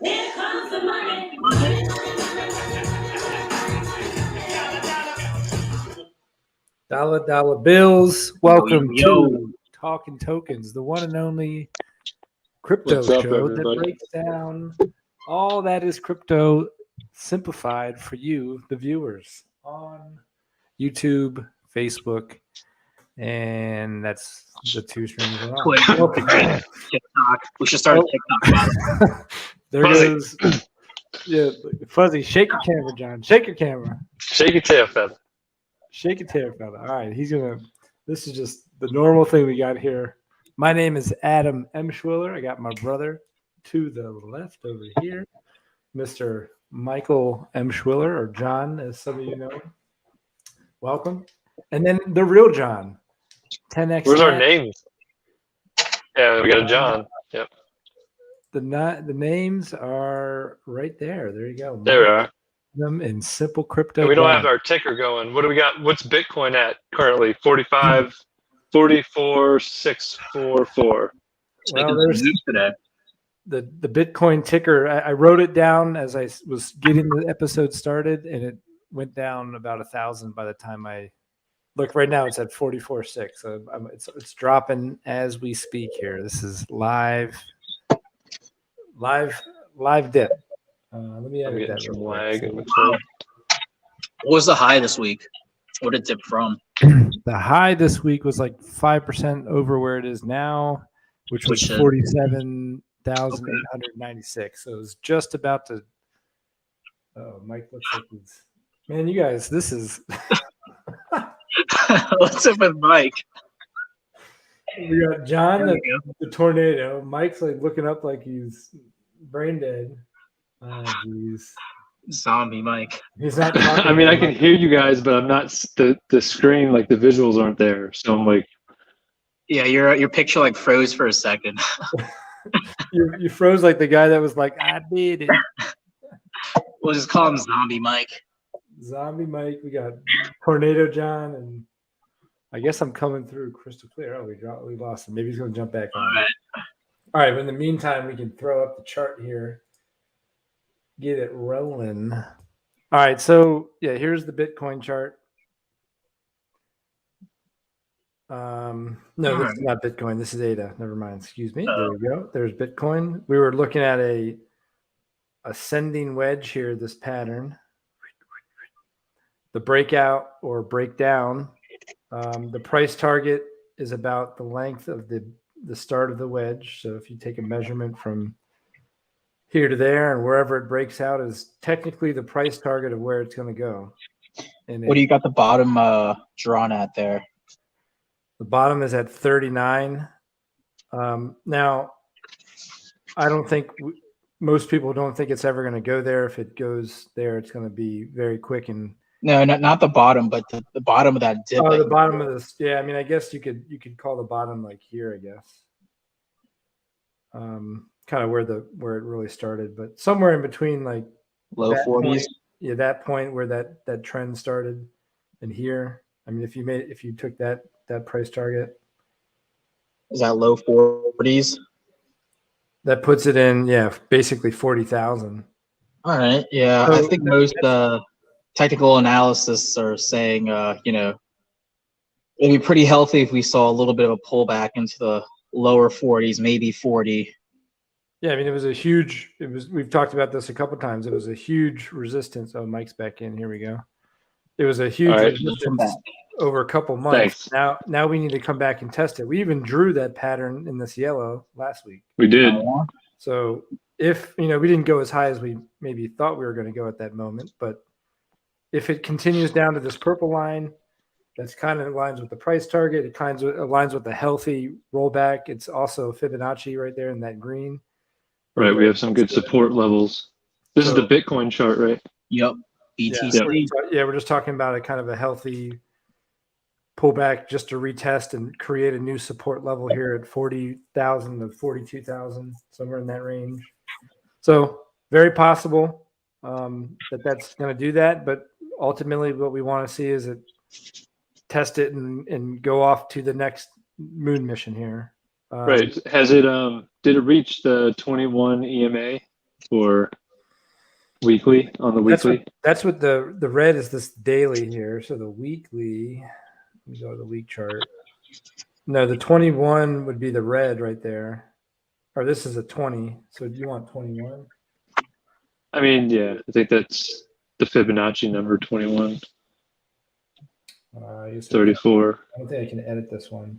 Here comes the money. Dollar bills. Welcome Yo. to Talking Tokens, the one and only crypto What's up, show that everybody? breaks down all that is crypto simplified for you, the viewers, on YouTube, Facebook, and that's the two streams we're on. Twitter, TikTok. We should start a TikTok about it. There Fuzzy. goes. Yeah, Fuzzy, shake your camera, John. Shake your camera. Shake your tail feather. Shake a tail fella. All right, this is just the normal thing we got here. My name is Adam M. Schwiller. I got my brother to the left over here, Mr. Michael M. Schwiller, or John, as some of you know him. Welcome. And then the real John, 10X. Where's our names? Yeah, we got a John. Yep. The names are right there. There you go. There we are. Them in simple crypto. And we don't have our ticker going. What do we got? What's Bitcoin at currently? 44,644. Well, there's today. the Bitcoin ticker. I wrote it down as I was getting the episode started, and it went down about 1,000 by the time I look. Right now, it's at 44.6. So it's dropping as we speak here. This is live dip. Let me I'm edit getting that some real lag. quick. It looks like. What was the high this week? What did it dip from? The high this week was like 5% over where it is now, which was Which is- 47,896. So it was just about to. Oh, Mike looks like he's. Man, you guys, this is. What's up with Mike? We got John, There we the tornado. Mike's like looking up like he's brain dead. Oh, jeez. Zombie Mike. He's not talking. I mean, I can about- hear you guys, but I'm not the screen, like the visuals aren't there. So I'm like, Yeah, your picture like froze for a second. You froze like the guy that was like, I did it. We'll just call him Zombie Mike. Zombie Mike. We got Tornado John, and I guess I'm coming through crystal clear. Oh, we lost him. Maybe he's going to jump back on. All right. All right. But in the meantime, we can throw up the chart here. Get it rolling. All right. So, yeah, here's the Bitcoin chart. No, this is not Bitcoin. This is ADA. Never mind. Excuse me. There we go. There's Bitcoin. We were looking at a ascending wedge here, this pattern. The breakout or breakdown. The price target is about the length of the start of the wedge. So if you take a measurement from here to there and wherever it breaks out is technically the price target of where it's going to go. And What do you got the bottom drawn at there? The bottom is at 39. Now, I don't think most people don't think it's ever going to go there. If it goes there, it's going to be very quick and. No, not the bottom, but the bottom of that dip. Oh, the bottom of this. Yeah, I mean, I guess you could call the bottom like here, I guess. Kind of where it really started, but somewhere in between, like Low 40s. Yeah, that point where that trend started, and here. I mean, if you took that price target, Is that low 40s? that puts it in, basically 40,000. All right. Yeah, So I think most technical analysis are saying, it'd be pretty healthy if we saw a little bit of a pullback into the lower 40s, maybe 40. Yeah, I mean, we've talked about this a couple times. It was a huge resistance. Oh, Mike's back in. Here we go. It was a huge All right. resistance over a couple months. Thanks. Now we need to come back and test it. We even drew that pattern in this yellow last week. we did. So if, we didn't go as high as we maybe thought we were going to go at that moment, but if it continues down to this purple line, that's kind of aligns with the price target. It kind of aligns with the healthy rollback. It's also Fibonacci right there in that green. Right. We have some good support levels. This is the Bitcoin chart, right? Yep. BTC. Yeah, we're just talking about a kind of a healthy pullback just to retest and create a new support level here at 40,000 to 42,000, somewhere in that range. So very possible that's going to do that. But ultimately what we want to see is it test it and go off to the next moon mission here. Right. Has it did it reach the 21 EMA? or weekly on the weekly? That's what the red is, this daily here. So the weekly, let me go to the week chart. No, the 21 would be the red right there. Or this is a 20. So you want 21? I mean, yeah, I think that's the Fibonacci number 21, I guess 34. I don't think I can edit this one.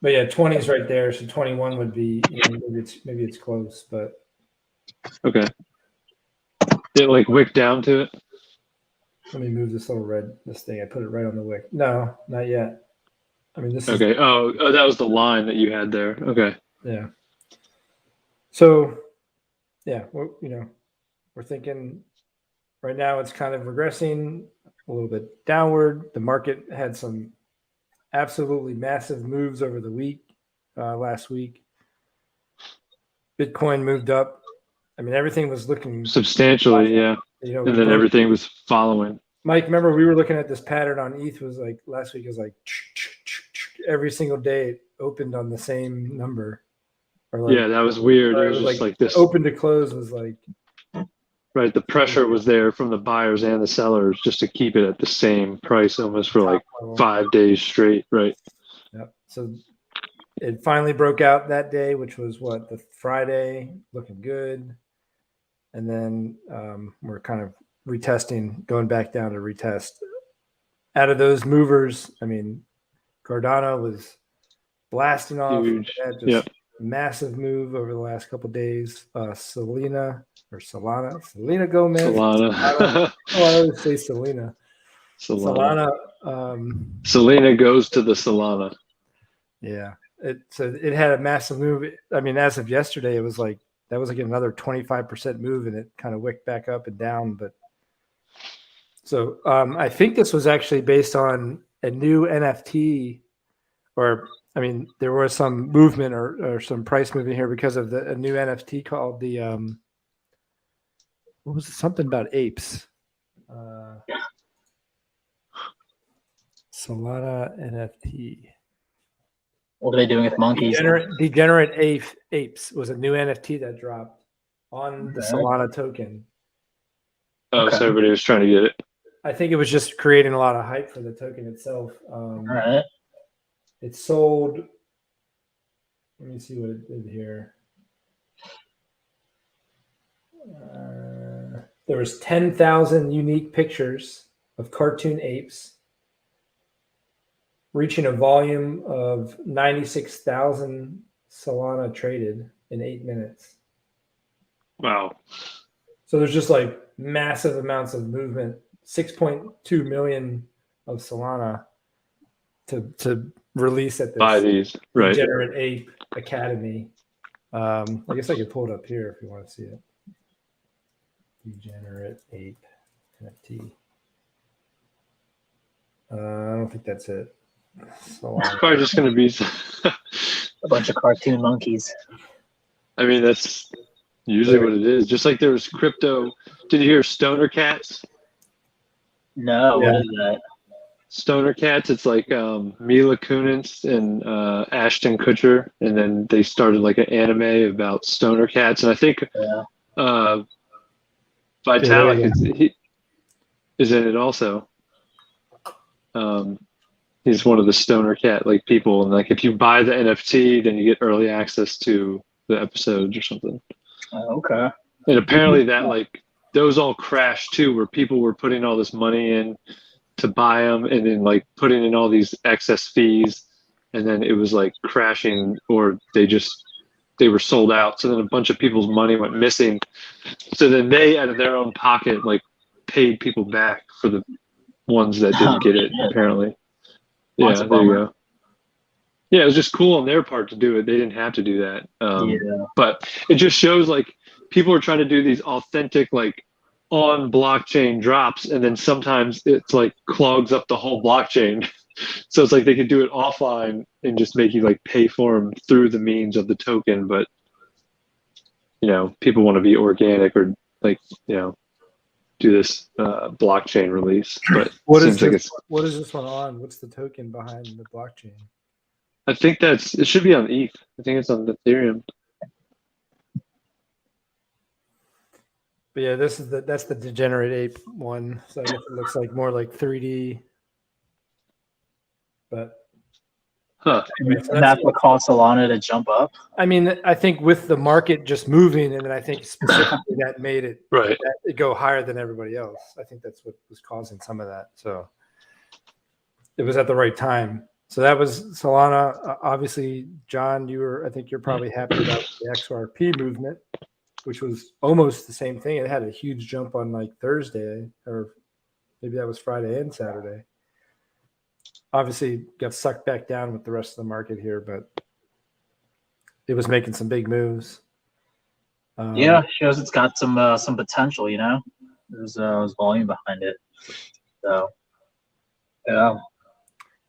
But yeah, 20 is right there. So 21 would be, maybe it's close, but Okay. Did it like wick down to it? let me move this little this thing. I put it right on the wick. No, not yet. I mean, this is Okay. Oh, that was the line that you had there. Okay. Yeah. So, yeah, we're thinking right now it's kind of regressing a little bit downward. The market had some absolutely massive moves over the week, last week. Bitcoin moved up. I mean, everything was looking substantially, yeah. And then everything was following. Mike, remember we were looking at this pattern on ETH was like last week. It was like every single day it opened on the same number. Yeah, that was weird. It was just like this. Open to close was like. Right, the pressure was there from the buyers and the sellers just to keep it at the same price almost for like 5 days straight, right? Yep. So it finally broke out that day, which was the Friday, looking good. And then we're kind of retesting, going back down to retest. Out of those movers, I mean, Cardano was blasting off. Huge. Just massive move over the last couple of days. Selena Gomez. Solana. I always say Selena. Solana. Selena goes to the Solana. Yeah. It had a massive move. I mean, as of yesterday, it was like that was like another 25% move, and it kind of wicked back up and down. But so I think this was actually based on a new NFT, or I mean, there was some movement or some price movement here because of a new NFT called the what was it? Something about apes. Solana NFT. What are they doing with monkeys? Degenerate apes was a new NFT that dropped on the Solana token. Oh, so everybody was trying to get it. I think it was just creating a lot of hype for the token itself. All right. It sold. Let me see what it did here. There was 10,000 unique pictures of cartoon apes, reaching a volume of 96,000 Solana traded in 8 minutes. Wow. So there's just like massive amounts of movement. 6.2 million of Solana to release at this Buy these, right? Degenerate Ape Academy. I guess I could pull it up here if you want to see it. Degenerate Ape NFT. I don't think that's it. It's probably just going to be a bunch of cartoon monkeys. I mean, that's usually what it is. Just like there was crypto. Did you hear Stoner Cats? No, Yeah. What is that? Stoner Cats. It's like Mila Kunis and Ashton Kutcher, and then they started like an anime about Stoner Cats, and I think Vitalik is in it also. He's one of the Stoner Cat like people, and like if you buy the NFT, then you get early access to the episodes or something. Okay. And apparently that like those all crashed too, where people were putting all this money in to buy them, and then like putting in all these excess fees, and then it was like crashing, or they were sold out. So then a bunch of people's money went missing. So then they, out of their own pocket, like paid people back for the ones that didn't get it. Apparently, yeah. There you go. Yeah, it was just cool on their part to do it. They didn't have to do that. But it just shows like people are trying to do these authentic like on blockchain drops, and then sometimes it's like clogs up the whole blockchain. So it's like they could do it offline and just make you like pay for them through the means of the token. But people want to be organic or like do this blockchain release. But what is this one on? What's the token behind the blockchain? I think it should be on ETH. I think it's on Ethereum. But yeah, that's the degenerate ape one. So I guess it looks like more like 3D. But Huh. anyway, so And that's what caused Solana to jump up. I mean, I think with the market just moving, and then I think specifically that made it Right. it go higher than everybody else. I think that's what was causing some of that. So it was at the right time. So that was Solana. Obviously, John, I think you're probably happy about the XRP movement, which was almost the same thing. It had a huge jump on like Thursday, or maybe that was Friday and Saturday. Obviously, got sucked back down with the rest of the market here, but it was making some big moves. Yeah, shows it's got some potential. You know, there's volume behind it. So yeah,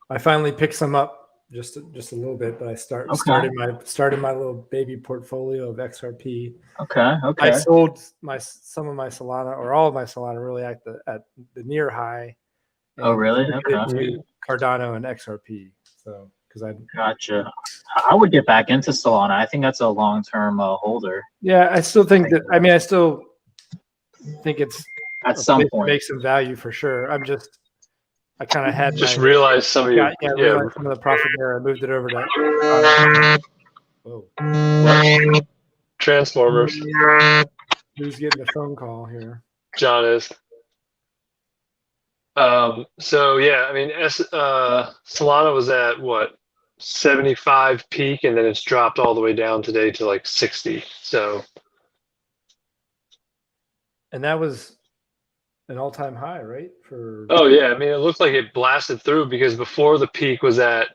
I finally picked some up just a little bit, but I started my little baby portfolio of XRP. Okay. I sold some of my Solana, or all of my Solana, really at the near high. Oh, really? Okay. Okay. Cardano and XRP. So because I Gotcha. I would get back into Solana. I think that's a long-term holder. Yeah, I still think that. I mean, I still think it's at some point make some value for sure. I kind of had just realized some of realized some of the profit there. I moved it over to. What? Transformers. Who's getting a phone call here? John is. So yeah, I mean, Solana was at what 75 peak, and then it's dropped all the way down today to like 60. So, and that was an all-time high, right? Oh yeah, I mean, it looked like it blasted through because before the peak was it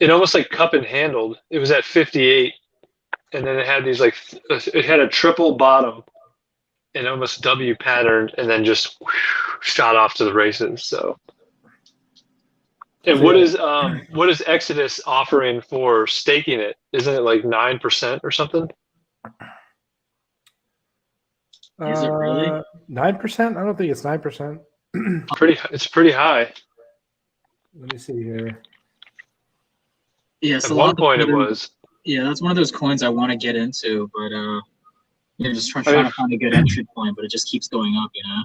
almost like cup and handled. It was at 58, and then it had these it had a triple bottom, and almost W patterned, and then just shot off to the races. So, and what is Exodus offering for staking it? Isn't it like 9% or something? Is it really 9%? I don't think it's 9%. It's pretty high. Let me see here. Yeah, at one point it was. Yeah, that's one of those coins I want to get into, but just trying to find a good entry point, but it just keeps going up, you know.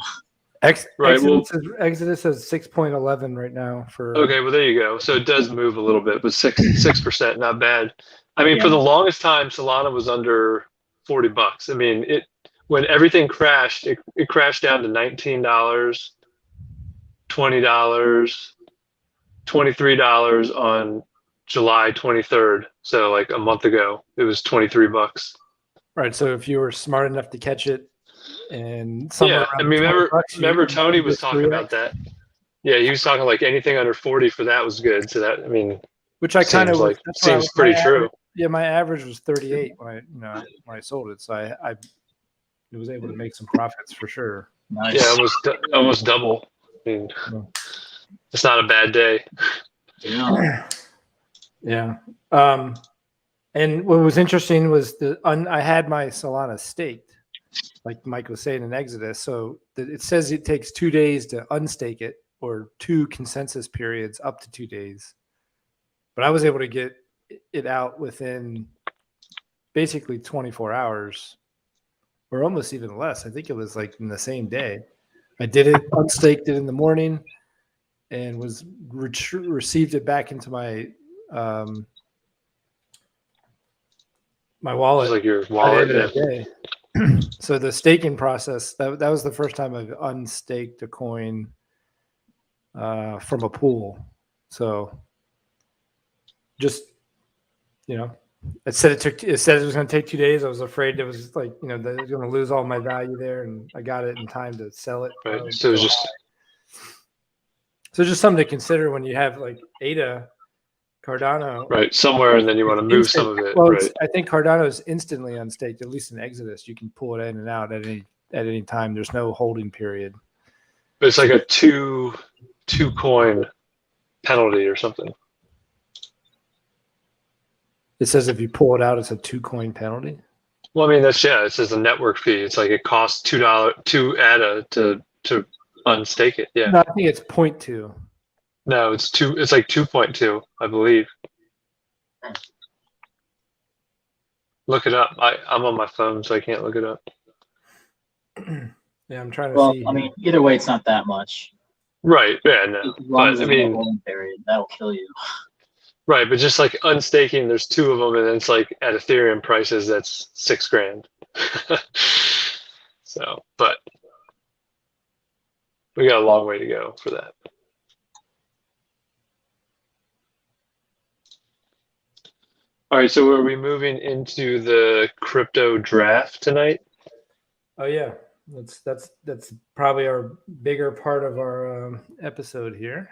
Exodus has 6.11 right now for. Okay, well there you go. So it does move a little bit, but 6%, not bad. I mean, for the longest time, Solana was under $40. I mean, when everything crashed, it crashed down to $19, $20, $23 on July 23rd. So like a month ago, it was $23. Right. So if you were smart enough to catch it, and yeah, I mean, remember Tony was talking about that. Yeah, he was talking like anything under 40 for that was good. So that, I mean, which I kind of like seems pretty true. Yeah, my average was 38 when I sold it, so I was able to make some profits for sure. Nice. Yeah, almost double. I mean, it's not a bad day. Yeah. Yeah. And what was interesting was I had my Solana staked, like Mike was saying in Exodus. So it says it takes 2 days to unstake it, or 2 consensus periods up to 2 days. But I was able to get it out within basically 24 hours, or almost even less. I think it was like in the same day. I did it, unstaked it in the morning, and received it back into my my wallet. Like your wallet. Yeah. So the staking process, that was the first time I've unstaked a coin from a pool. So just, it said it was going to take 2 days. I was afraid it was like, that I was going to lose all my value there, and I got it in time to sell it. Right. So it was just something to consider when you have like ADA, Cardano. Right, somewhere, and then you want to move some of it. Well, right. I think Cardano is instantly unstaked, at least in Exodus. You can pull it in and out at any time. There's no holding period. But it's like a two coin penalty or something. It says if you pull it out, it's a 2 coin penalty. Well, I mean, it says a network fee. It's like it costs $2 ADA to unstake it. Yeah. No, I think it's 0.2. No, it's like 2.2, I believe. Look it up. I'm on my phone, so I can't look it up. Yeah, I'm trying to Well, see. I mean, either way, it's not that much. Right. Yeah. No. As long as But I there's no mean, holding period, that'll kill you. right. But just like unstaking, there's two of them, and it's like at Ethereum prices, that's $6,000. So, but we got a long way to go for that. All right. So, are we moving into the crypto draft tonight? Oh yeah, that's probably our bigger part of our episode here.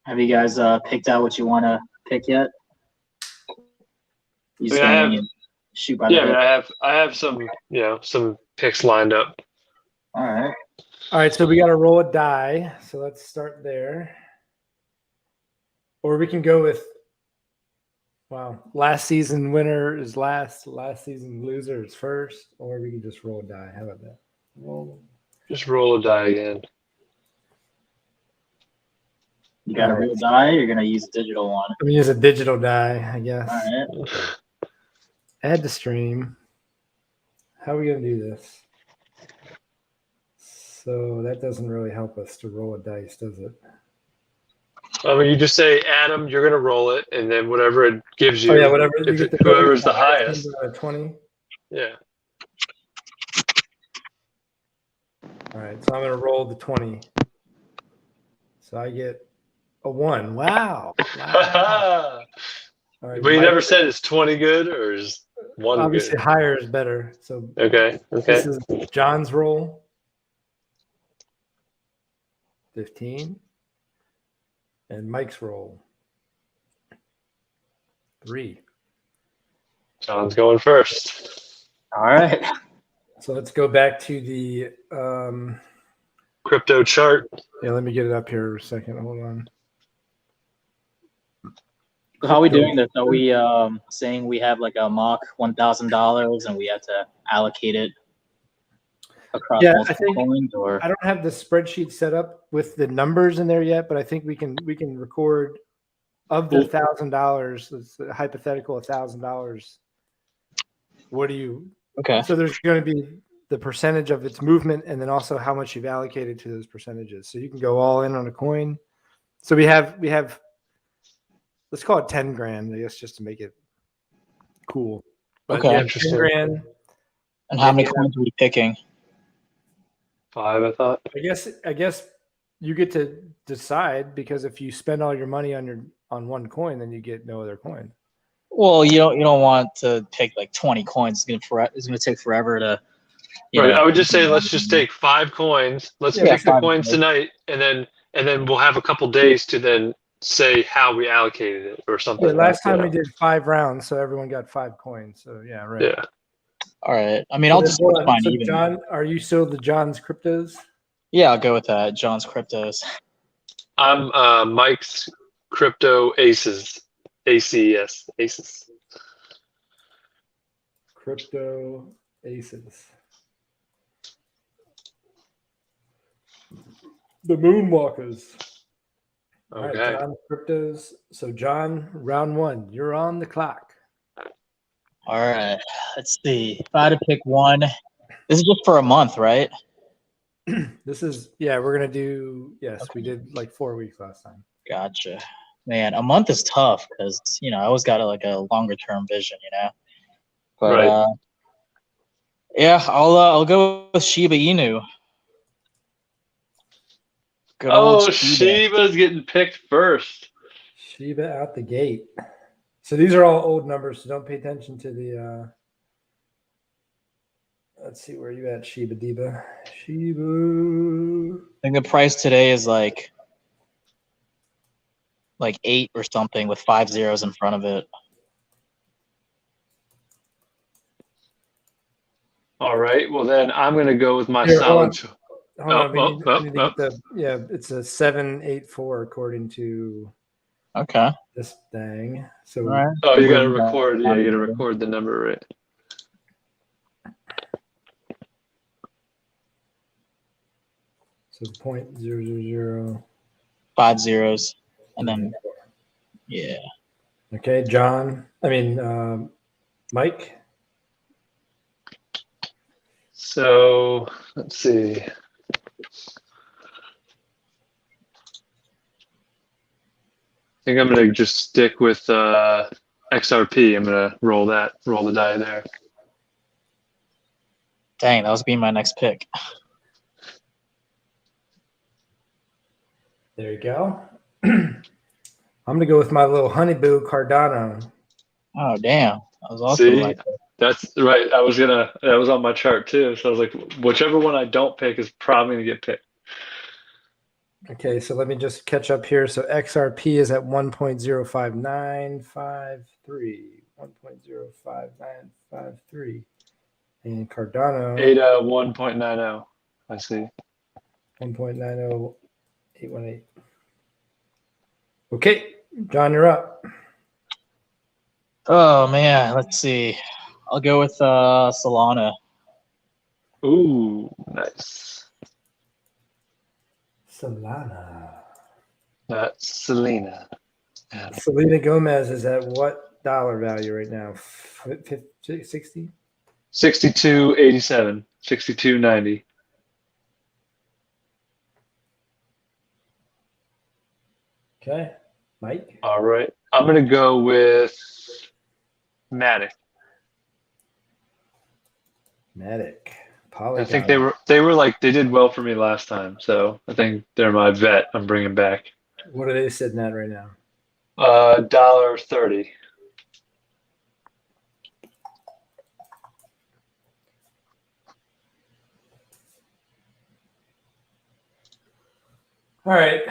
Have you guys picked out what you want to pick yet? You just I mean, I gonna have- shoot by Yeah, the I mean, hip? I have some, some picks lined up. All right. All right, so we got to roll a die. So let's start there. Or we can go with, wow, last season winner is last season loser is first. Or we can just roll a die. How about that? Roll. Just roll a die again. You got a real die, or you're gonna use a digital one? I'm gonna use a digital die, I guess. All right. Add to stream. How are we gonna do this? So that doesn't really help us to roll a dice, does it? I mean, you just say, Adam, you're gonna roll it, and then whatever it gives you. Oh yeah, whatever. If whoever's the highest. 20. Yeah. All right, so I'm gonna roll the 20. So I get a 1. Wow. Wow. All right, But you Mike, never said is 20 good or is 1 obviously good? higher is better. So Okay. this is John's roll. 15. And Mike's roll. 3. John's going first. All right. So let's go back to the Crypto chart. yeah, let me get it up here a second. Hold on. How are we doing this? Are we saying we have like a mock $1,000 and we have to allocate it across multiple coins, or I don't have the spreadsheet set up with the numbers in there yet, but I think we can record of the $1,000. It's a hypothetical $1,000. What do you? okay? So there's going to be the percentage of its movement, and then also how much you've allocated to those percentages. So you can go all in on a coin. So we have. Let's call it 10 grand, I guess, just to make it cool. But Okay. yeah, Interesting. 10 grand. And how many coins are we picking? 5, I thought. I guess you get to decide, because if you spend all your money on one coin, then you get no other coin. Well, you don't want to pick like 20 coins. It's gonna take forever to. Right. I would just say let's just take 5 coins. Let's pick the 5 coins tonight, and then we'll have a couple days to then say how we allocated it or something. Yeah, last time we did 5 rounds, so everyone got 5 coins. So yeah, right. Yeah. All right. I mean, I'll just put mine even. John, are you still the John's Cryptos? Yeah, I'll go with that. John's Cryptos. I'm Mike's Crypto Aces. ACS. Aces. Crypto Aces. The Moonwalkers. All Okay. right, John Cryptos. So John, round 1, you're on the clock. All right. Let's see. If I had to pick one, this is just for a month, right? This is, yeah, we're gonna do, yes, we did like 4 weeks last time. Gotcha. Man, a month is tough because I always got a longer term vision, But Right. yeah, I'll go with Shiba Inu. Good Oh, old Shiba's getting picked first. Shiba out the gate. So these are all old numbers, so don't pay attention to the let's see where you at, Shiba Diba. Shiba. I think the price today is like 8 or something with 5 zeros in front of it. All right. Well, then I'm going to go with my Here, solid. Hold on, we need to get the, yeah, it's a 784 according to Okay. this thing. So All right. Oh, you got to record. Yeah, you got to record the number, right? So 0.000. 5 zeros. And then, yeah. Okay, John. Mike. So let's see. I think I'm gonna just stick with XRP. I'm gonna roll the die there. Dang, that was being my next pick. There you go. I'm going to go with my little honeyboo Cardano. Oh, damn. That was also See, my pick. that's right. That was on my chart too. So I was like, whichever one I don't pick is probably gonna get picked. Okay, so let me just catch up here. So XRP is at 1.05953. 1.05953. And Cardano ADA 1.90. I see. 1.90818. Okay, John, you're up. Oh, man. Let's see. I'll go with Solana. Ooh, nice. Solana. That's Selena. Selena Gomez is at what dollar value right now? 60? 62.87. 62.90. Okay, Mike. All right. I'm gonna go with Matic. Matic. Polygon. I think they did well for me last time, so I think they're my vet. I'm bringing back. What are they sitting at right now? $1.30. All right.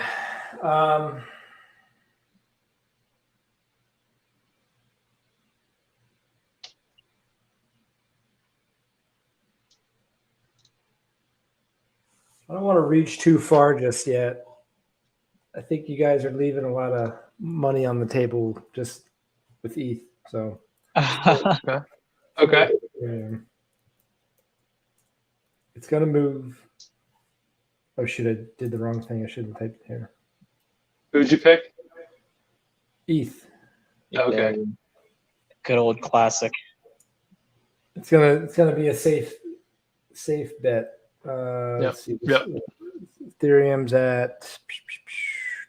I don't want to reach too far just yet. I think you guys are leaving a lot of money on the table just with ETH. So Okay. It's gonna move. Oh shoot, I did the wrong thing. I shouldn't type it here. Who'd you pick? ETH. Okay. Good old classic. It's gonna be a safe bet. Let's see. Yep. Ethereum's at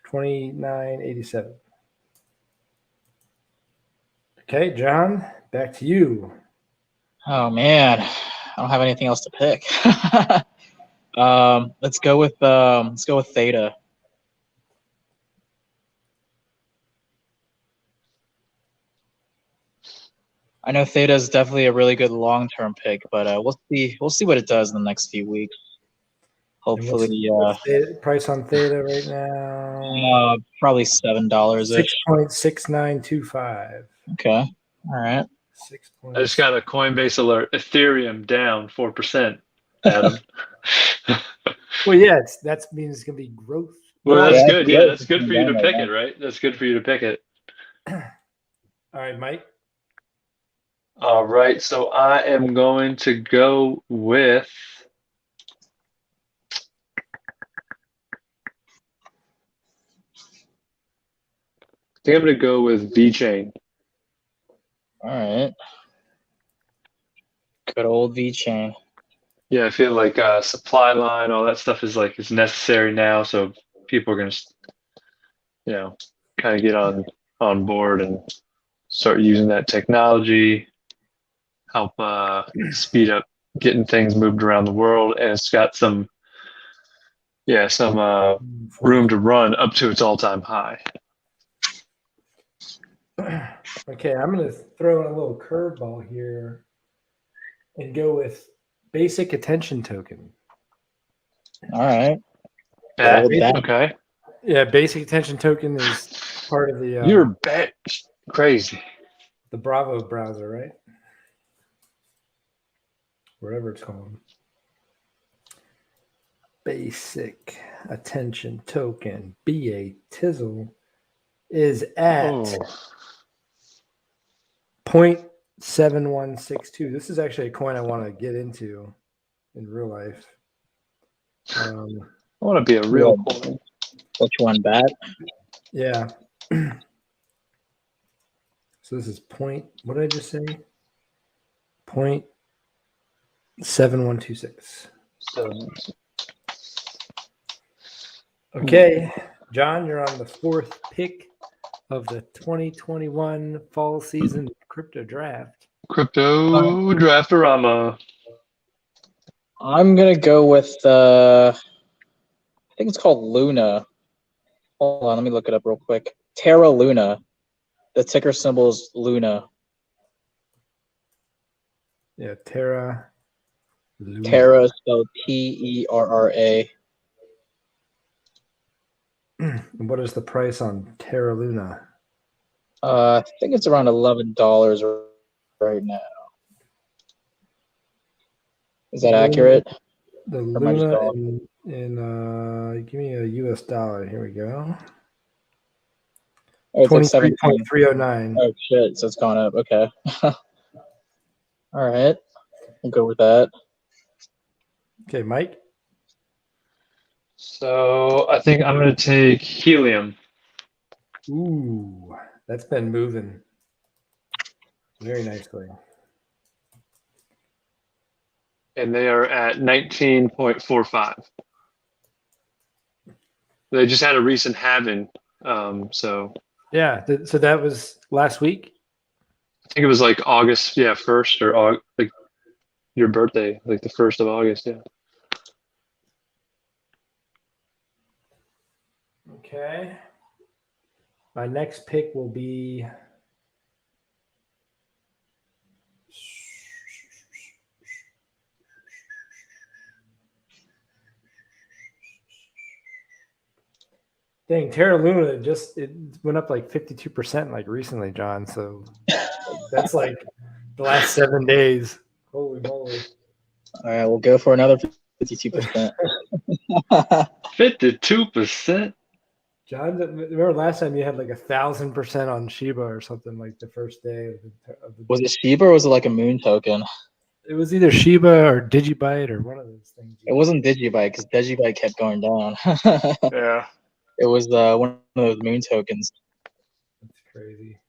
29.87. Okay, John, back to you. Oh, man. I don't have anything else to pick. Let's go with Theta. I know Theta is definitely a really good long-term pick, but we'll see what it does in the next few weeks. Hopefully, what's price on Theta right now? probably $7 ish. 6.6925. Okay, all right. 6. I just got a Coinbase alert. Ethereum down 4%. Adam. Well, yeah, that means it's gonna be growth. Well, that's Yeah, good. yeah, Yeah, that's good for you to right pick now. it, right? That's good for you to pick it. All right, Mike. All right, so I am going to go with I think I'm going to go with VeChain. All right. Good old VeChain. Yeah, I feel like supply line, all that stuff is necessary now, so people are going to, kind of get on board and start using that technology, help speed up getting things moved around the world, and it's got some room to run up to its all-time high. Okay, I'm going to throw in a little curveball here and go with basic attention token. All right. Okay. Yeah, basic attention token is part of the You're crazy. the Bravo browser, right? Whatever it's called. Basic attention token, BA Tizzle, is at 0.7162. This is actually a coin I want to get into in real life. I want to be a real coin. Which one, BAT? Yeah. So this is what did I just say? 7126. So Okay, John, you're on the fourth pick of the 2021 fall season crypto draft. crypto draftorama. I'm gonna go with I think it's called Luna. Hold on, let me look it up real quick. Terra Luna. The ticker symbol is Luna. Yeah, Terra. Luna. Terra is spelled Terra. And what is the price on Terra Luna? I think it's around $11 right now. Is that accurate? The Or am I just Luna off? give me a US dollar. Here we go. Oh, it's like 17. 23.309. Oh shit! So it's gone up. Okay. All right. We'll go with that. Okay, Mike. So I think I'm going to take helium. Ooh, that's been moving very nicely. And they are at 19.45. They just had a recent halving. So Yeah, so that was last week. I think it was like August, 1st or like your birthday, like the 1st of August. Yeah. Okay. My next pick will be dang, Terra Luna it went up like 52% like recently, John. So that's like the last 7 days. Holy moly. All right. We'll go for another 52%. 52%. John, remember last time you had like 1,000% on Shiba or something like the first day of the Was it Shiba or was it like a moon token? It was either Shiba or Digibyte or one of those things. It wasn't Digibyte because Digibyte kept going down. Yeah. It was one of those moon tokens. That's crazy.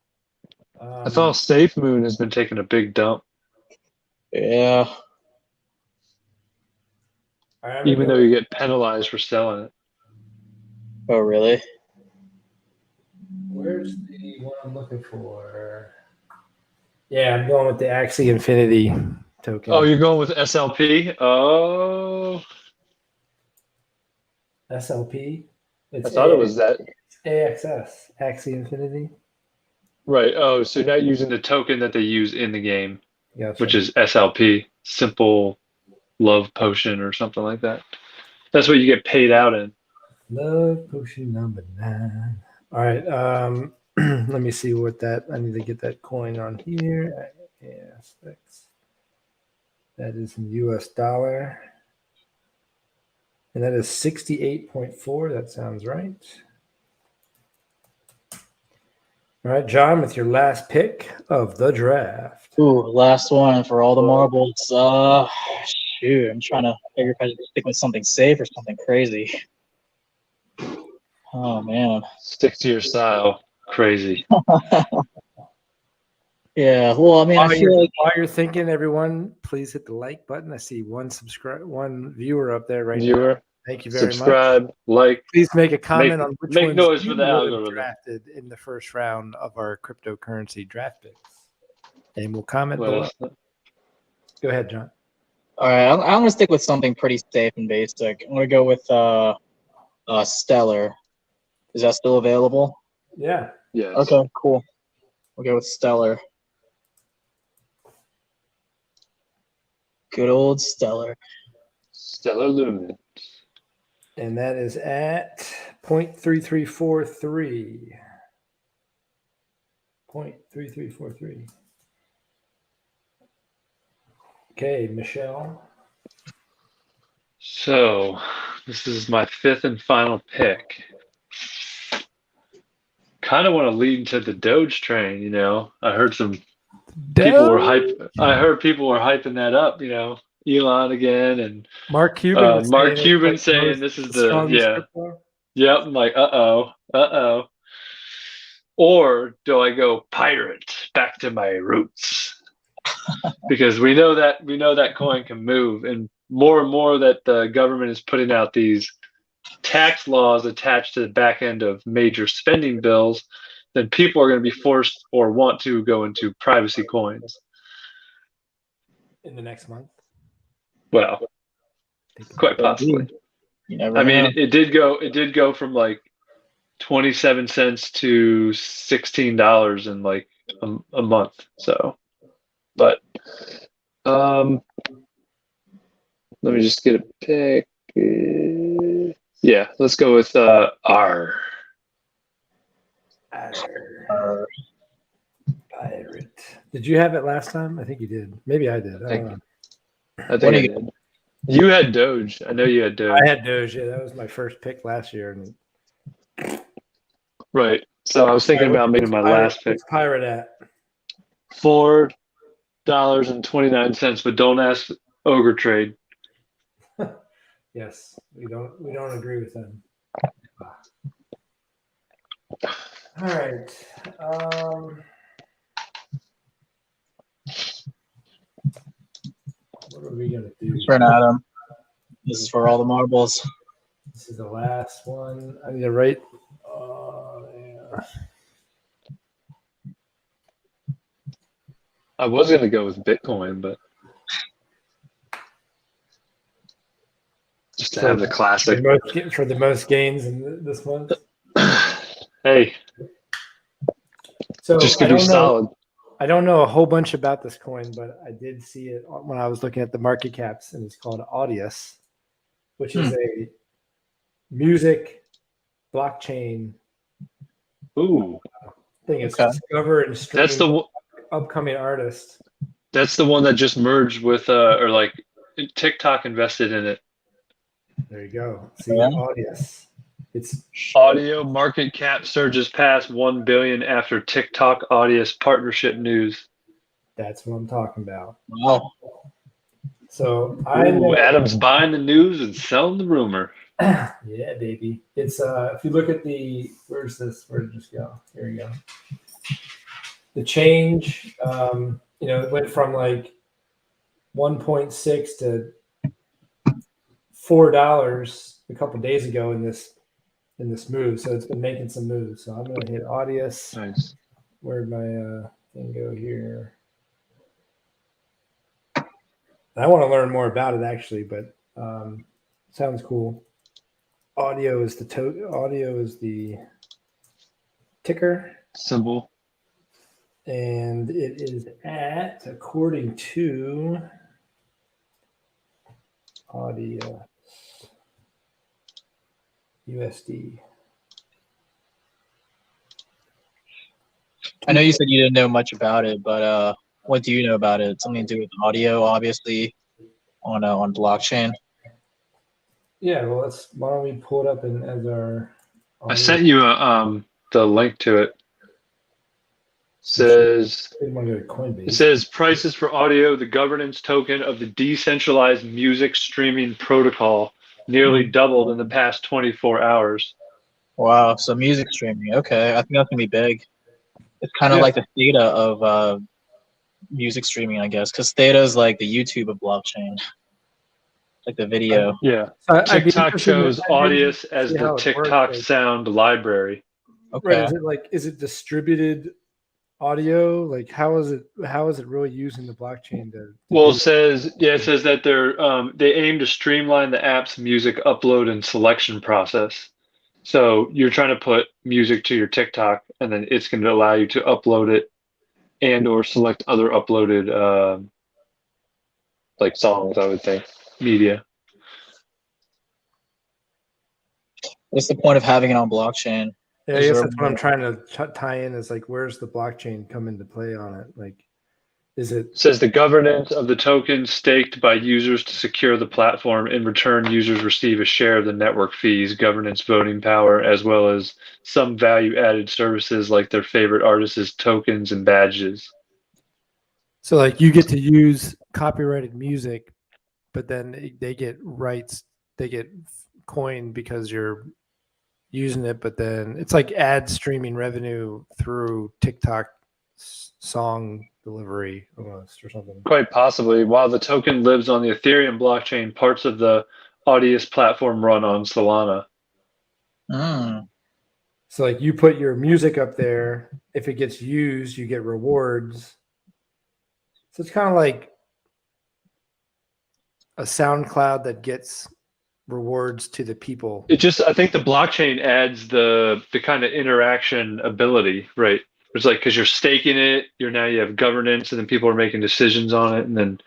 I thought Safe Moon has been taking a big dump. Yeah. Even though you get penalized for selling it. Oh, really? Where's the one I'm looking for? Yeah, I'm going with the Axie Infinity token. Oh, you're going with SLP? Oh. SLP? I thought it was that. AXS, Axie Infinity. Right. Oh, so you're not using the token that they use in the game, Gotcha. which is SLP, Simple Love Potion or something like that. That's what you get paid out in. Love Potion number 9. All right. Let me see what I need to get that coin on here. Yes, that is in US dollar. And that is 68.4. That sounds right. All right, John, with your last pick of the draft. Ooh, last one for all the marbles. Shoot, I'm trying to figure if I should stick with something safe or something crazy. Oh man. Stick to your style. Crazy. Yeah. Well, I mean, I feel like while you're thinking, everyone, please hit the like button. I see one viewer up there right now. Thank you very much. Subscribe, like. Please make a comment on which make ones noise you for the would have algorithm. drafted in the first round of our cryptocurrency draft picks, and we'll comment below. Go ahead, John. All right, I'm gonna stick with something pretty safe and basic. I'm gonna go with Stellar. Is that still available? Yeah. Yes. Okay, cool. We'll go with Stellar. Good old Stellar. Stellar Lumen. And that is at 0.3343. 0.3343. Okay, Michelle. So, this is my 5th and final pick. Kind of want to lead into the Doge train, you know. I heard some people were hyping that up, you know. Elon again and Mark Cuban saying this is Yep, I'm like, uh-oh. Or do I go pirate back to my roots? because we know that coin can move, and more that the government is putting out these tax laws attached to the back end of major spending bills, then people are going to be forced or want to go into privacy coins. In the next month. Well, quite possibly. You never I mean, know. it did go from like 27 cents to $16 in like a month. So, but let me just get a pick. Yeah, let's go with R. Pirate. Did you have it last time? I think you did. Maybe I did. I don't know. I think I did. You had Doge. I know you had Doge. I had Doge. Yeah, that was my first pick last year. And Right. So I was thinking about making my last pick. What's Pirate at? $4.29, but don't ask Ogre Trade. Yes, we don't agree with them. All right. What are we gonna do? Turn Adam. This is for all the marbles. This is the last one. I need to write. Yeah. I was going to go with Bitcoin, but just to have the classic. For the most gains in this month. Hey, so just could be solid. I don't know a whole bunch about this coin, but I did see it when I was looking at the market caps, and it's called Audius, which is a music blockchain Ooh, thing. It's discover and stream. That's the upcoming artist. That's the one that just merged with or like TikTok invested in it. There you go. See, Audius. It's audio market cap surges past 1 billion after TikTok Audius partnership news. That's what I'm talking about. Wow. So Adam's buying the news and selling the rumor. Yeah, baby. It's if you look at where's this? Where did it just go? Here we go. The change, it went from like 1.6 to $4 a couple days ago in this move. So it's been making some moves. So I'm gonna hit Audius. Nice. Where'd my thing go here? I want to learn more about it actually, but sounds cool. Audio is the ticker symbol, and it is at, according to Audio USD. I know you said you didn't know much about it, but what do you know about it? Something to do with audio, obviously, on blockchain. Yeah, well, why don't we pull it up as our audio. I sent you the link to it. It says prices for audio, the governance token of the decentralized music streaming protocol, nearly doubled in the past 24 hours. Wow, so music streaming. Okay, I think that's gonna be big. It's kind of like the Theta of music streaming, I guess, because Theta is like the YouTube of blockchain, like the video. Yeah. TikTok chose Audius as the TikTok sound library. Okay. Right, is it distributed audio? Like how is it really using the blockchain to well, it says that they aim to streamline the app's music upload and selection process. So you're trying to put music to your TikTok, and then it's going to allow you to upload it and or select other uploaded like songs, I would think, media. What's the point of having it on blockchain? Yeah, I guess that's what I'm trying to tie in is like, where's the blockchain come into play on it? Like, it says the governance of the token staked by users to secure the platform. In return, users receive a share of the network fees, governance voting power, as well as some value-added services like their favorite artists' tokens and badges. So like you get to use copyrighted music, but then they get rights, they get coin because you're using it, but then it's like ad streaming revenue through TikTok song delivery almost or something. Quite possibly. While the token lives on the Ethereum blockchain, parts of the Audius platform run on Solana. So like you put your music up there, if it gets used, you get rewards. So it's kind of like a SoundCloud that gets rewards to the people. I think the blockchain adds the kind of interaction ability, right? It's like, because you're staking it, you have governance, and then people are making decisions on it, and then,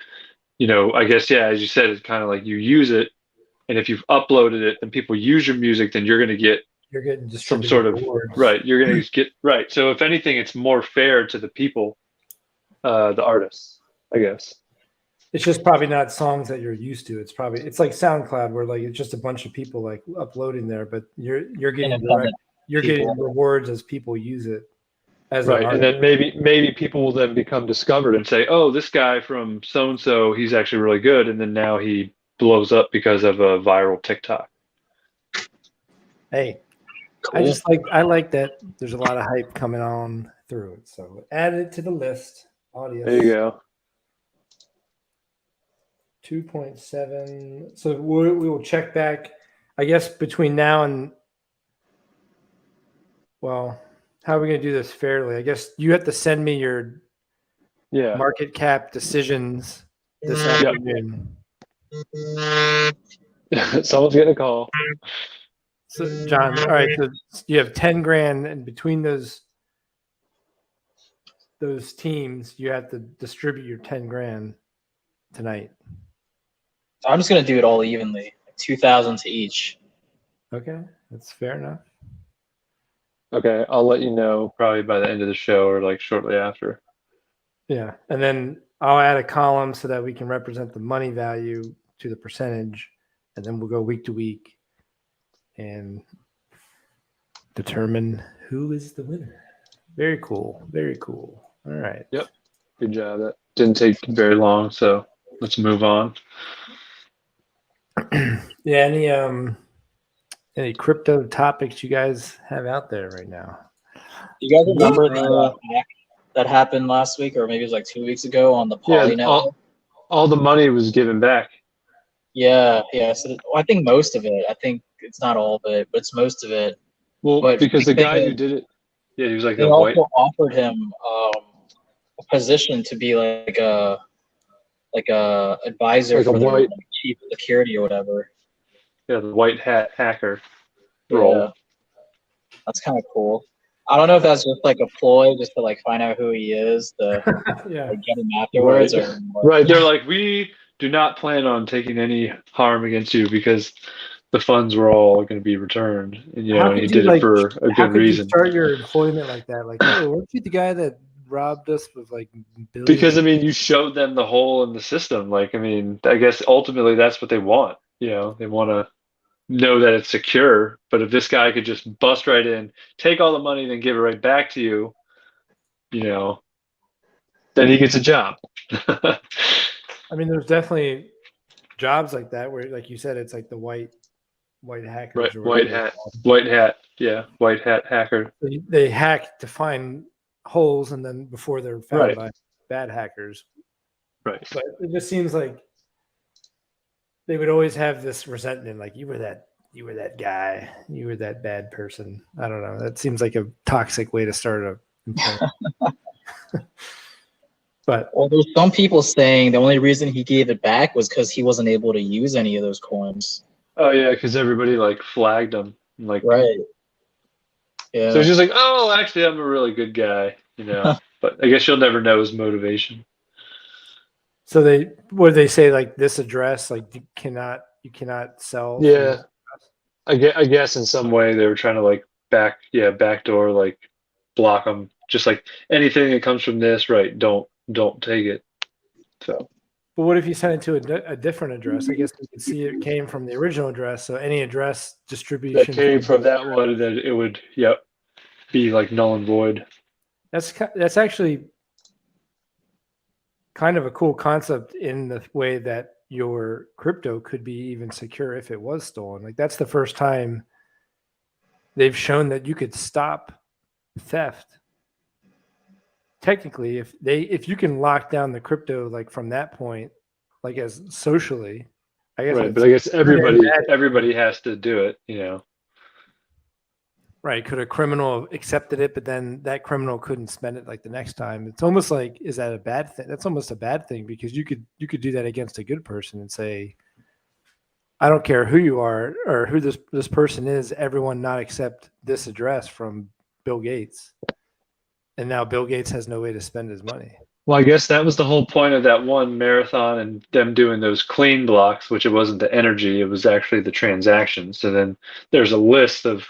I guess, yeah, as you said, it's kind of like you use it, and if you've uploaded it and people use your music, then you're getting some sort of rewards. Right. You're going to get right. So if anything, it's more fair to the people, the artists, I guess. It's just probably not songs that you're used to. It's like SoundCloud where like it's just a bunch of people like uploading there, but you're getting getting rewards as people use it. As right. And then maybe people will then become discovered and say, oh, this guy from so and so, he's actually really good, and then now he blows up because of a viral TikTok. Hey, cool. I like that there's a lot of hype coming on through it. So add it to the list. Audience. There you go. 2.7. So we will check back, I guess, between now and, well, how are we going to do this fairly? I guess you have to send me your market cap decisions this afternoon. Someone's getting a call. So, John, all right, so you have 10 grand, and between those teams, you have to distribute your 10 grand tonight. I'm just gonna do it all evenly, like 2,000 to each. Okay, that's fair enough. Okay, I'll let you know probably by the end of the show or like shortly after. Yeah, and then I'll add a column so that we can represent the money value to the percentage, and then we'll go week to week and determine who is the winner. Very cool. Very cool. All right. Yep. Good job. That didn't take very long, so let's move on. Yeah, any crypto topics you guys have out there right now? You guys remember the hack that happened last week, or maybe it was like 2 weeks ago on the Poly network? All the money was given back. Yeah. So I think most of it. I think it's not all of it, but it's most of it. Well, but because the guy who did it, he was like they also offered him a position to be like a advisor for the chief of security or whatever. Yeah, the white hat hacker role. Yeah. That's kind of cool. I don't know if that's just like a ploy just to like find out who he is to like, get him afterwards. Right. They're like, we do not plan on taking any harm against you because the funds were all going to be returned. And, he did it for a good reason. You start your employment like that? Like, oh, weren't you the guy that robbed us with like billions? Because, you showed them the hole in the system. Like, I guess ultimately that's what they want. They want to know that it's secure. But if this guy could just bust right in, take all the money, then give it right back to you, then he gets a job. There's definitely jobs like that where, like you said, it's like the white hackers. Right, white hat hacker. They hack to find holes, and then before they're found by bad hackers. Right. But it just seems like they would always have this resentment, like you were that guy, you were that bad person. I don't know. That seems like a toxic way to start a employment. But there's some people saying the only reason he gave it back was because he wasn't able to use any of those coins. Oh yeah, because everybody like flagged him, right. Yeah. So he's just like, oh, actually, I'm a really good guy, But I guess you'll never know his motivation. So what did they say? Like this address, like you cannot sell. Yeah, I guess in some way they were trying to like backdoor, like block them. Just like anything that comes from this, right? Don't take it. So. But what if you send it to a different address? I guess you can see it came from the original address. So any address distribution that came from that one, then it would be like null and void. That's actually kind of a cool concept in the way that your crypto could be even secure if it was stolen. Like that's the first time they've shown that you could stop theft technically, if you can lock down the crypto like from that point, like as socially, I guess. Right, but I guess everybody has to do it, you know. Right. Could a criminal have accepted it, but then that criminal couldn't spend it like the next time? It's almost like, is that a bad thing? That's almost a bad thing, because you could do that against a good person and say, I don't care who you are or who this person is, everyone not accept this address from Bill Gates. And now Bill Gates has no way to spend his money. Well, I guess that was the whole point of that one marathon and them doing those clean blocks, which it wasn't the energy, it was actually the transactions. So then there's a list of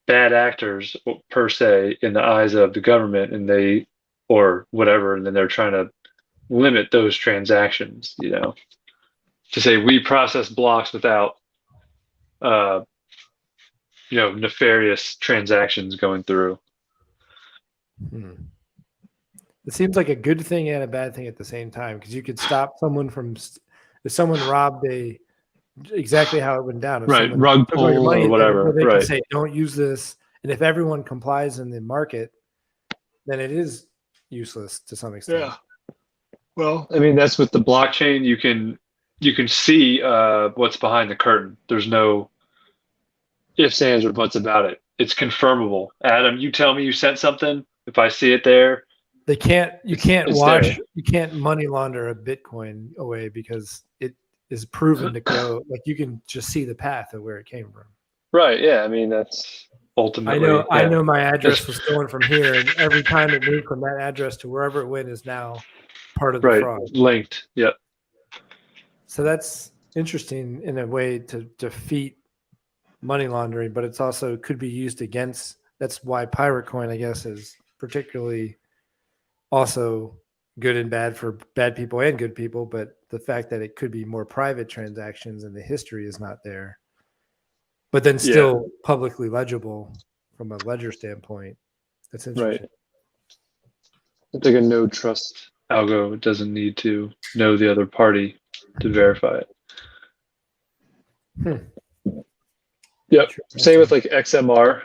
bad actors per se in the eyes of the government, and they, or whatever, and then they're trying to limit those transactions, you know, to say we process blocks without you know, nefarious transactions going through. It seems like a good thing and a bad thing at the same time, because you could stop someone from, if someone robbed exactly how it went down. If Right, rug pull or whatever. They right. can say, don't use this. And if everyone complies in the market, then it is useless to some extent. Yeah. Well, I mean, that's with the blockchain. You can see what's behind the curtain. There's no ifs, ands, or buts about it. It's confirmable. Adam, you tell me you sent something. If I see it there, you can't there. You can't money launder a Bitcoin away, because it is proven to go, like, you can just see the path of where it came from. Right. Yeah. I mean, that's ultimately. I know my address was stolen from here, and every time it moved from that address to wherever it went is now part of the fraud. Linked. Yep. So that's interesting in a way to defeat money laundering, but it's also could be used against. That's why pirate coin, I guess, is particularly also good and bad for bad people and good people. But the fact that it could be more private transactions and the history is not there, but then still publicly legible from a ledger standpoint. That's interesting. Right. It's like a no trust algo. It doesn't need to know the other party to verify it. Yep. Same with like XMR.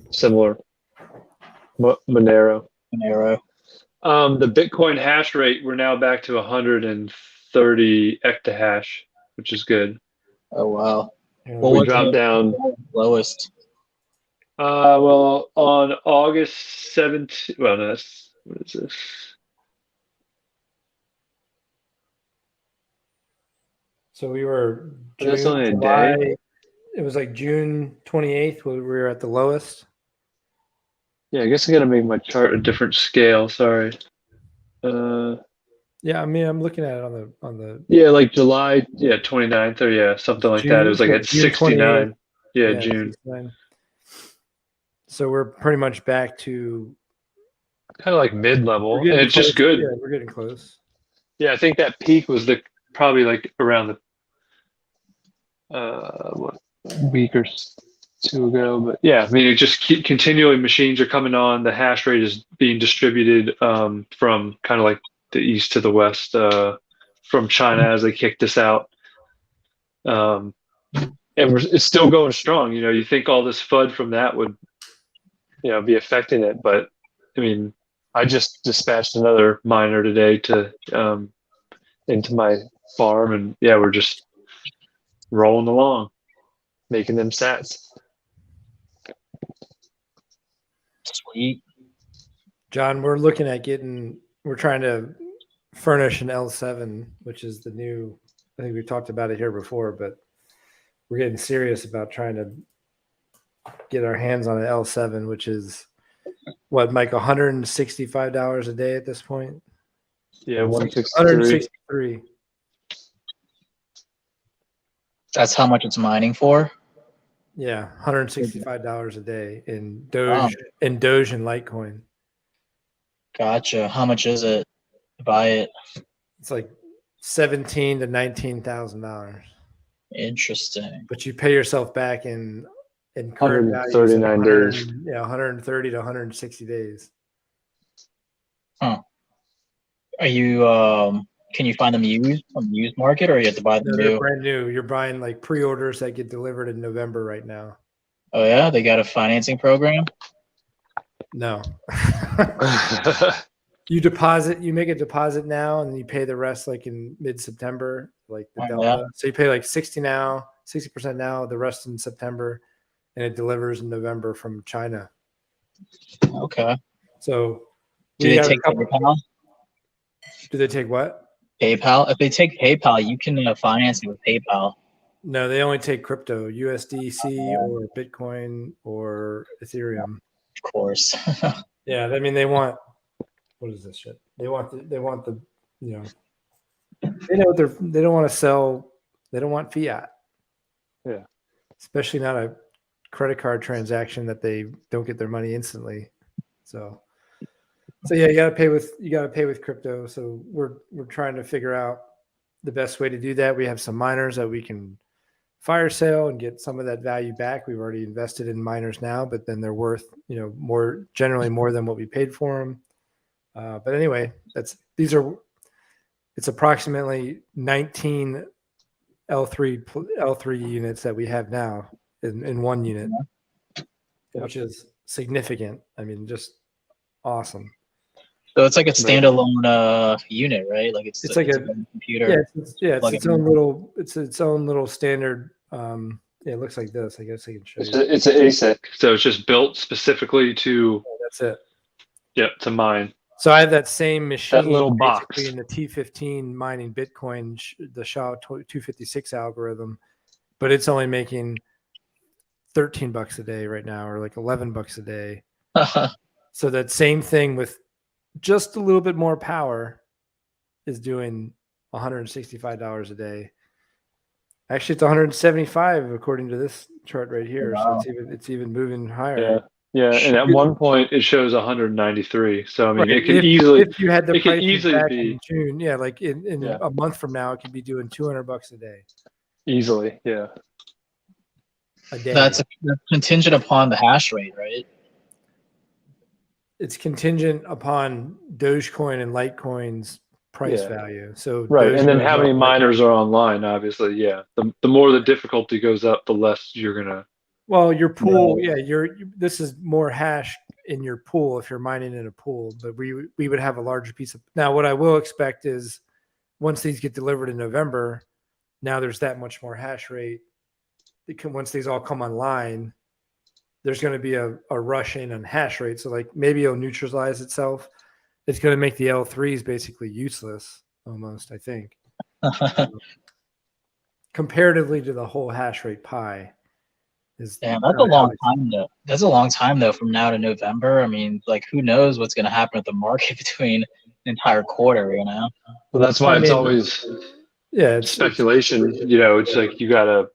Similar. Monero. The Bitcoin hash rate, we're now back to 130 exahash, which is good. Oh wow! Well, we dropped down lowest. Well, on August 17th. Well, no, that's, what is this? So we were. That's only a day. It was like June 28th when we were at the lowest. Yeah, I guess I got to make my chart a different scale. Sorry. Yeah, I mean, I'm looking at it on the. Yeah, like July, 29th, or something like that. It was like at 69. Yeah, June. 69. So we're pretty much back to kind of like mid-level, and it's just good. Yeah, we're getting close. Yeah, I think that peak was probably like around the week or two ago. But yeah, I mean, it just continually machines are coming on. The hash rate is being distributed from kind of like the east to the west from China as they kick this out. And it's still going strong. You know, you think all this FUD from that would, be affecting it, but I mean, I just dispatched another miner today to into my farm, and we're just rolling along, making them sats. Sweet. John, we're trying to furnish an L7, which is the new, I think we talked about it here before, but we're getting serious about trying to get our hands on an L7, which is what, Mike, $165 a day at this point? Yeah, 163. That's how much it's mining for? Yeah, $165 a day in Doge, and Litecoin. Gotcha. How much is it to buy it? It's like $17,000 to $19,000. Interesting. But you pay yourself back in current 139 days. 130 to 160 days. Huh. Are you can you find them used on the used market, or you have to buy them new? They're brand new. You're buying like pre-orders that get delivered in November right now. Oh yeah, they got a financing program? No. You make a deposit now, and you pay the rest like in mid-September, like the delta. Yeah. So you pay like 60% now, the rest in September, and it delivers in November from China. Okay. So Do they take PayPal? Do they take what? PayPal. If they take PayPal, you can finance it with PayPal. No, they only take crypto, USDC or Bitcoin or Ethereum. Of course. Yeah, I mean they want what is this shit? They want the you know they know they don't want to sell. They don't want fiat. Yeah. Especially not a credit card transaction that they don't get their money instantly. So yeah, you gotta pay with crypto. So we're trying to figure out the best way to do that. We have some miners that we can fire sale and get some of that value back. We've already invested in miners now, but then they're worth generally more than what we paid for them. But anyway, it's approximately 19 L3 units that we have now in one unit, which is significant. I mean, just awesome. So it's like a standalone unit, right? Like it's like a computer. Yeah, it's its own little standard. It looks like this. I guess I can show you. It's an ASIC, so it's just built specifically to. That's it. Yeah, to mine. So I have that same machine, that little box in the T15 mining Bitcoin, the SHA-256 algorithm, but it's only making $13 a day right now, or like $11 a day. So that same thing with just a little bit more power is doing $165 a day. Actually, it's 175 according to this chart right here. Wow. So it's even moving higher. Yeah, and at one point it shows 193. So I mean, right. it could easily. If you had the price back be in June, like in a month from now, it could be doing $200 a day. Easily, yeah. A day. That's contingent upon the hash rate, right? It's contingent upon Dogecoin and Litecoin's price value. So right, and then how many miners are online? Obviously, yeah. The more the difficulty goes up, the less you're gonna. Well, your pool, this is more hash in your pool if you're mining in a pool, but we would have a larger piece of. Now, what I will expect is once these get delivered in November, now there's that much more hash rate. Once these all come online, there's going to be a rush in on hash rate. So like maybe it'll neutralize itself. It's going to make the L3s basically useless almost, I think. Comparatively to the whole hash rate pie. Damn, that's a long time though. That's a long time though from now to November. I mean, like who knows what's going to happen with the market between the entire quarter, you know? Well, that's why it's always it's speculation. It's like you got to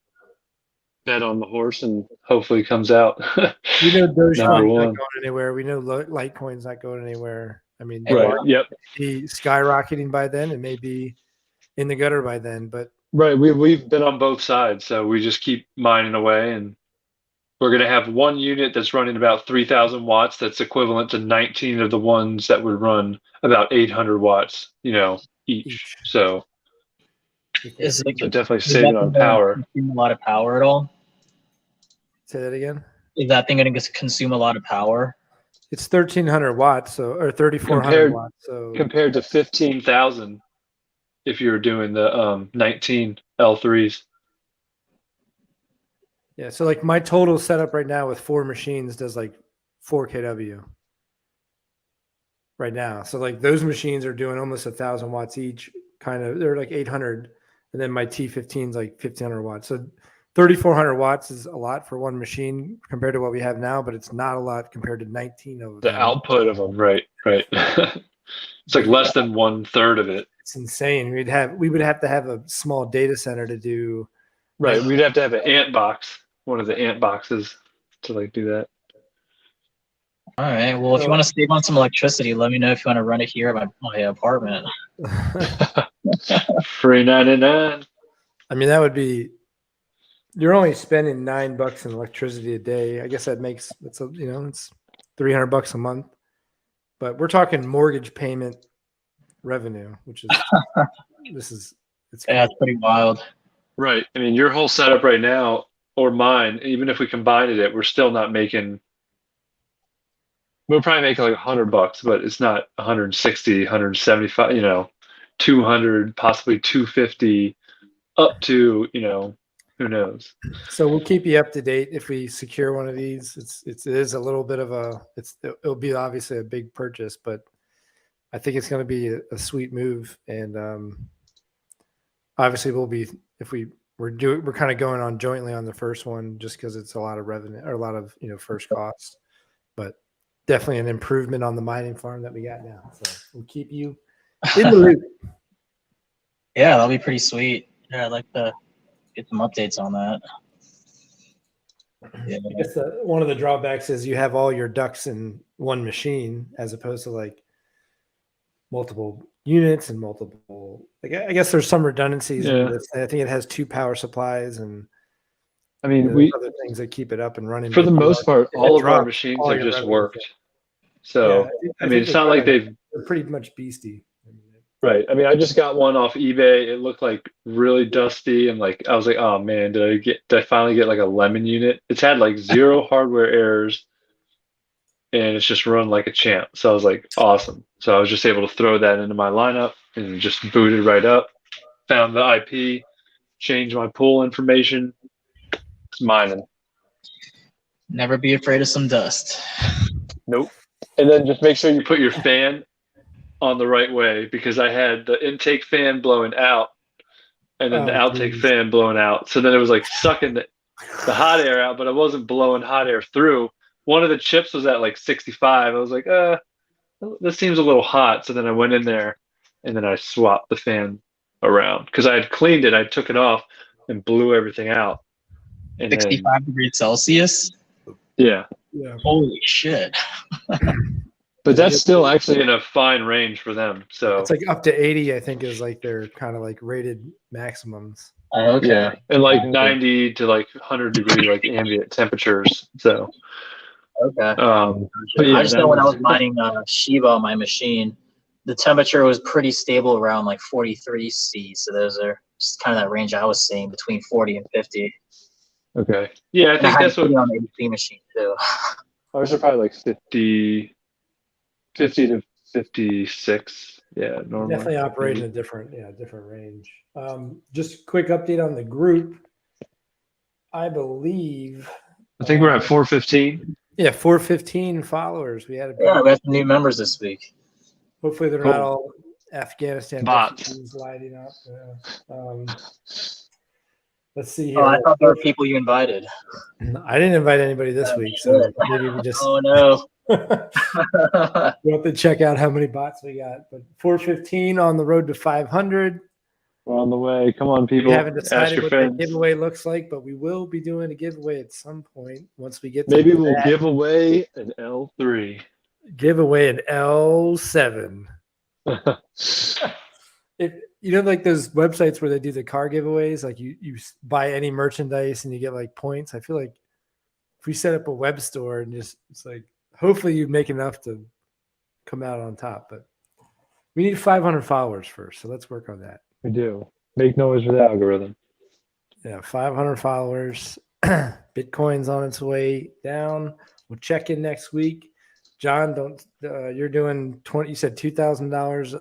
bet on the horse and hopefully it comes out. We know Dogecoin's not going anywhere. We know Litecoin's not going anywhere. I mean, be skyrocketing by then. It may be in the gutter by then, but we've been on both sides, so we just keep mining away, and we're going to have one unit that's running about 3,000 watts. That's equivalent to 19 of the ones that would run about 800 watts, each. So it's definitely saving on power. Consume a lot of power at all? Say that again. Is that thing going to consume a lot of power? It's 1,300 watts, or 3,400 watts. So compared to 15,000, if you're doing the 19 L3s. Yeah, so like my total setup right now with 4 machines does like 4 kW right now. So like those machines are doing almost 1,000 watts each. They're like 800, and then my T15 is like 1,500 watts. So 3,400 watts is a lot for one machine compared to what we have now, but it's not a lot compared to 19 of them. The output of them, right. It's like less than 1/3 of it. It's insane. We would have to have a small data center to do. Right, we'd have to have an ant box, one of the ant boxes, to like do that. All right. Well, if you want to save on some electricity, let me know if you want to run it here at my apartment. Free 99. I mean, that would be. You're only spending $9 in electricity a day. I guess that makes it's $300 a month. But we're talking mortgage payment revenue, which is it's pretty wild. Right. I mean, your whole setup right now, or mine, even if we combined it, we're still not making we'll probably make like $100, but it's not 160, 175, 200, possibly 250, up to, who knows. So we'll keep you up to date if we secure one of these. It is a little bit of it'll be obviously a big purchase, but I think it's going to be a sweet move. And obviously we're kind of going on jointly on the first one just because it's a lot of revenue or a lot of first costs, but definitely an improvement on the mining farm that we got now. So we'll keep you in the loop. Yeah, that'll be pretty sweet. Yeah, I'd like to get some updates on that. Yeah. I guess one of the drawbacks is you have all your ducks in one machine as opposed to like multiple units and multiple. Like, I guess there's some redundancies. Yeah. In this. I think it has 2 power supplies and I mean, other things that keep it up and running. For the most part, all of our machines have just worked. So, I mean, it's not like they're pretty much beastie. Right. I mean, I just got one off eBay. It looked like really dusty, and like I was like, oh man, did I finally get like a lemon unit? It's had like 0 hardware errors, and it's just run like a champ. So I was like, awesome. So I was just able to throw that into my lineup and just booted right up. Found the IP, changed my pool information. It's mining. Never be afraid of some dust. Nope. And then just make sure you put your fan on the right way, because I had the intake fan blowing out and then the outtake fan blowing out. So then it was like sucking the hot air out, but I wasn't blowing hot air through. One of the chips was at like 65. I was like, this seems a little hot. So then I went in there and then I swapped the fan around because I had cleaned it. I took it off and blew everything out. And 65 degrees Celsius? Yeah. Holy shit. But that's still actually in a fine range for them. So it's like up to 80, I think, is like their kind of like rated maximums. Okay. Yeah, and like 90 to like 100 degree like ambient temperatures. So okay. But yeah, I just know when I was mining Shiba on my machine, the temperature was pretty stable around like 43 C. So those are just kind of that range I was seeing between 40 and 50. Okay. Yeah, I think that's what on the AP machine too. Ours are probably like 50 to 56. Yeah, normally. Definitely operate in a different range. Just quick update on the group. I believe. I think we're at 415. Yeah, 415 followers. We had we have some new members this week. Hopefully they're not all Afghanistan bots lighting up. Yeah. Let's see here. Oh, I thought there were people you invited. I didn't invite anybody this week, so maybe we just. Oh no. We'll have to check out how many bots we got. But 415 on the road to 500. We're on the way. Come on, people. We haven't decided what friends. the giveaway looks like, but we will be doing a giveaway at some point once we get. Maybe we'll give away an L3. Give away an L7. If like those websites where they do the car giveaways, like you buy any merchandise and you get like points. I feel like if we set up a web store and it's like, hopefully you make enough to come out on top, but we need 500 followers first. So let's work on that. We do. Make noise for the algorithm. Yeah. 500 followers. Bitcoin's on its way down. We'll check in next week. John, you're doing 20, you said $2,000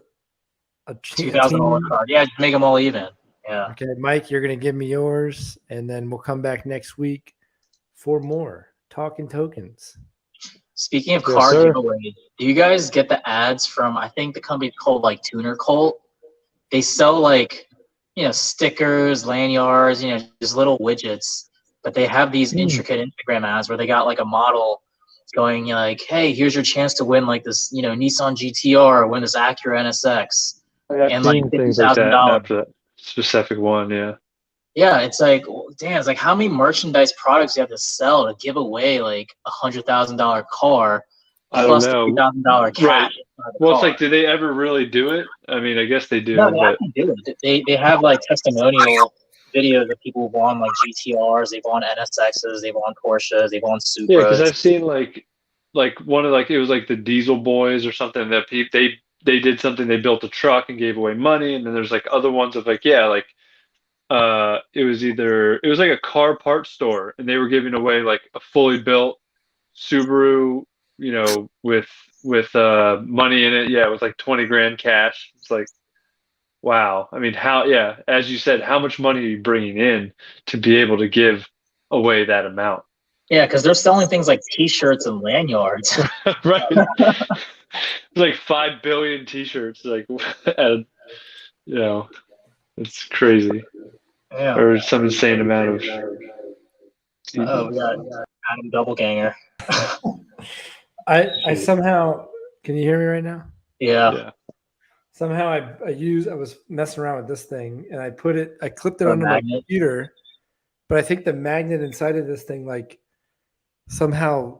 a $2,000 card. Yeah, just make them all even. Yeah. Okay, Mike, you're going to give me yours, and then we'll come back next week for more Talking Tokens. Speaking of card giveaways, do you guys get the ads from, I think the company called like Tuner Cult? They sell like, stickers, lanyards, just little widgets, but they have these intricate Instagram ads where they got like a model going like, hey, here's your chance to win like this, Nissan GTR or win this Acura NSX. And like $50,000 after that specific one, yeah. Yeah, it's like, damn, it's like how many merchandise products you have to sell to give away like $100,000 car plus $50,000 cat. Right. Well, it's like, do they ever really do it? I mean, I guess they do. No, they actually do it. They have like testimonial videos of people who've won like GTRs, they've won NSXs, they've won Porsches, they've won Supras. Yeah, because I've seen like one of it was like the Diesel Boys or something that they did something, they built a truck and gave away money, and then there's like other ones of like, it was like a car parts store and they were giving away like a fully built Subaru with money in it. Yeah, with like 20 grand cash. It's like, wow. I mean, as you said, how much money are you bringing in to be able to give away that amount? Yeah, because they're selling things like T-shirts and lanyards. Right. It's like 5 billion T-shirts. Like, it's crazy. Yeah. Or some insane amount of. Oh, we got Adam Doubleganger. I somehow, can you hear me right now? Yeah. Somehow I was messing around with this thing and I clipped it A onto my magnet? computer, but I think the magnet inside of this thing like somehow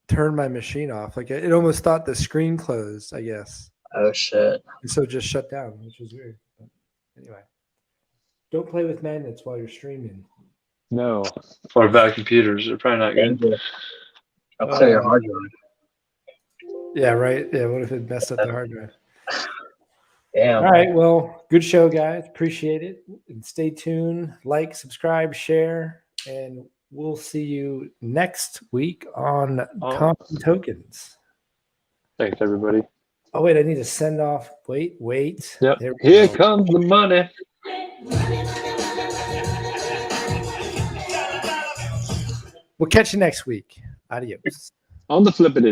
turned my machine off. Like it almost thought the screen closed, I guess. Oh shit. And so it just shut down, which was weird. But anyway, don't play with magnets while you're streaming. No. Or bad computers. They're probably not good. Dangerous. I'll clear your hard drive. Yeah, right. Yeah, what if it messed up the hard drive? Damn. All right. Well, good show, guys. Appreciate it. And stay tuned. Like, subscribe, share, and we'll see you next week on Talking Tokens. Thanks, everybody. Oh, wait. I need to send off. Wait. Yep. There we Here go. comes the money. We'll catch you next week. Adios. On the flippity.